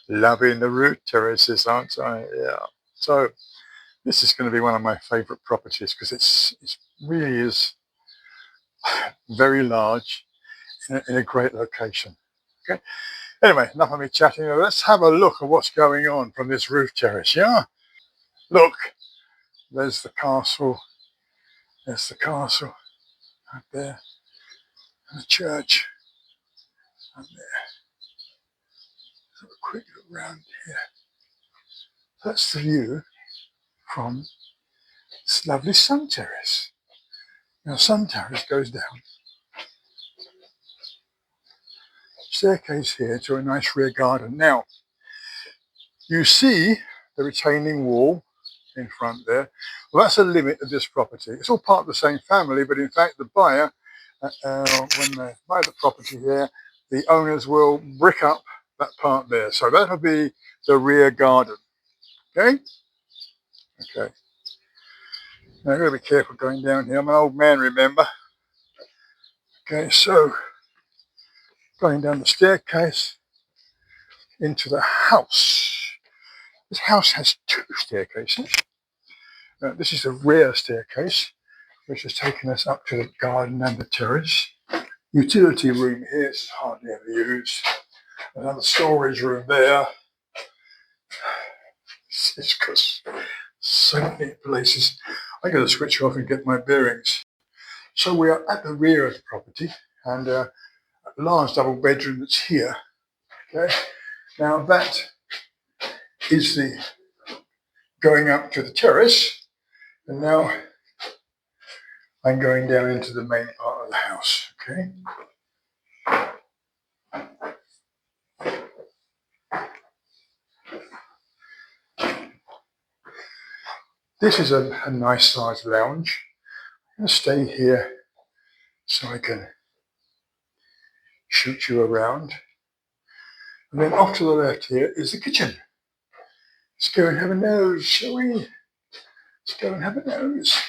Loving the roof terraces, aren't I? Yeah. So this is going to be one of my favourite properties because it really is very large in a great location. Okay. Anyway, enough of me chatting. Let's have a look at what's going on from this roof terrace. Yeah. Look, there's the castle. There's the castle up there, and the church up there. Have a quick look around here. That's the view from this lovely sun terrace. Now, sun terrace goes down. Staircase here to a nice rear garden. Now, you see the retaining wall in front there. Well, that's a limit of this property. It's all part of the same family, but in fact, the buyer, when they buy the property here, the owners will brick up that part there. So that'll be the rear garden. Okay? Okay. Now, I've got to be careful going down here. I'm an old man, remember? Okay, so going down the staircase into the house. This house has two staircases. This is the rear staircase, which has taken us up to the garden and the terrace. Utility room here is hardly ever used. Another storage room there. It's got so many places. I'm going to switch off and get my bearings. So we are at the rear of the property, and a large double bedroom that's here. Okay. Now that is the going up to the terrace, and now I'm going down into the main part of the house. Okay. This is a nice sized lounge. I'm going to stay here so I can shoot you around. And then off to the left here is the kitchen. Let's go and have a nose, shall we? Let's go and have a nose.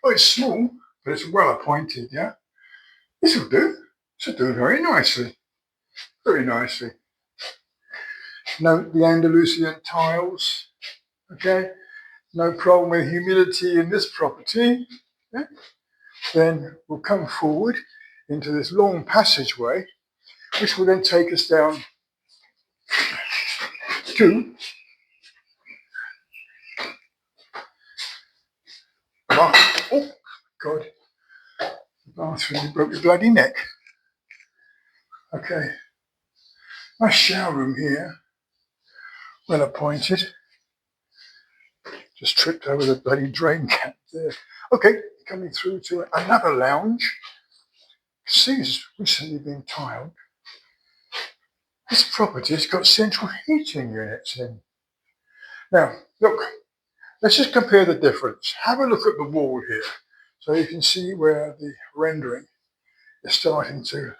Oh, it's small, but it's well appointed, yeah? This will do. This will do very nicely. Very nicely. Note the Andalusian tiles, okay? No problem with humidity in this property. Okay? Then we'll come forward into this long passageway, which will then take us down to the bath. Oh, God. The bathroom, you broke your bloody neck. Okay. Nice shower room here. Well appointed. Just tripped over the bloody drain cap there. Okay, coming through to another lounge. See, it's recently been tiled. This property's got central heating units in. Now, look, let's just compare the difference. Have a look at the wall here. So you can see where the rendering is starting to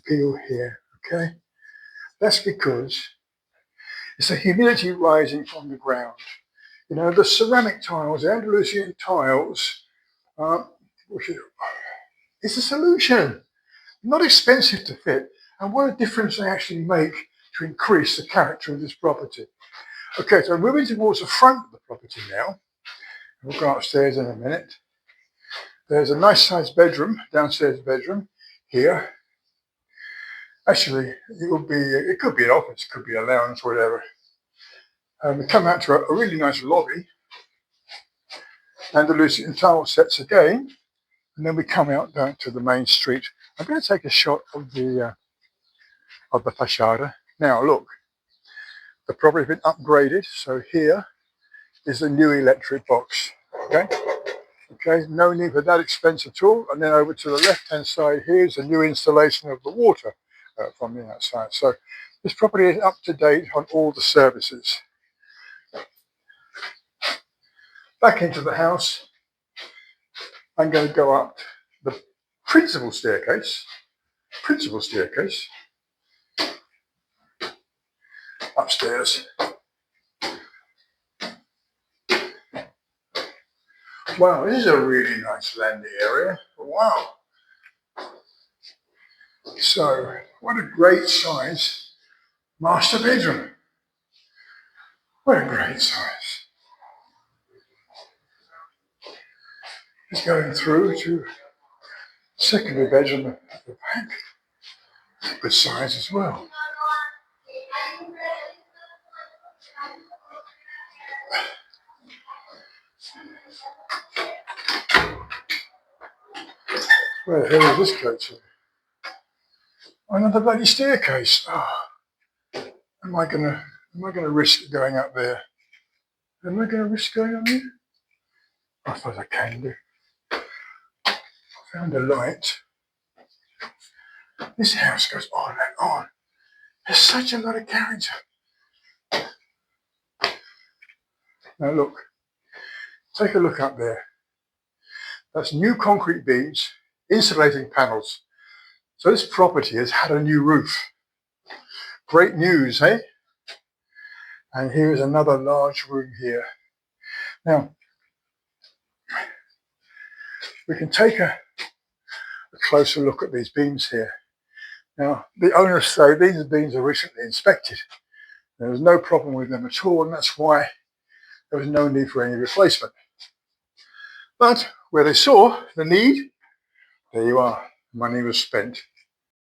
peel here, okay? That's because it's the humidity rising from the ground. You know, the ceramic tiles, the Andalusian tiles, it's a solution. Not expensive to fit, and what a difference they actually make to increase the character of this property. Okay, so moving towards the front of the property now. We'll go upstairs in a minute. There's a nice sized bedroom, downstairs bedroom here. Actually, it could be an office, could be a lounge, whatever. We come out to a really nice lobby, Andalusian tile sets again, and then we come out down to the main street. I'm going to take a shot of the fachada. Now look, the property has been upgraded, so here is the new electric box. Okay, no need for that expense at all. And then over to the left-hand side, here's a new installation of the water from the outside. So this property is up to date on all the services. Back into the house, I'm going to go up the principal staircase, upstairs. Wow, this is a really nice landing area. Wow. So, what a great size Master bedroom. What a great size. Just going through to secondary bedroom at the back. Good size as well. Where the hell is this go to? Another bloody staircase. Oh, am I gonna risk going up there? Am I gonna risk going up there? I suppose I can do. Found a light. This house goes on and on. There's such a lot of character. Now look, take a look up there. That's new concrete beams, insulating panels. So this property has had a new roof. Great news, eh? And here is another large room here. Now, we can take a closer look at these beams here. Now, the owners say these beams are recently inspected. There was no problem with them at all, and that's why there was no need for any replacement. But where they saw the need, there you are. Money was spent.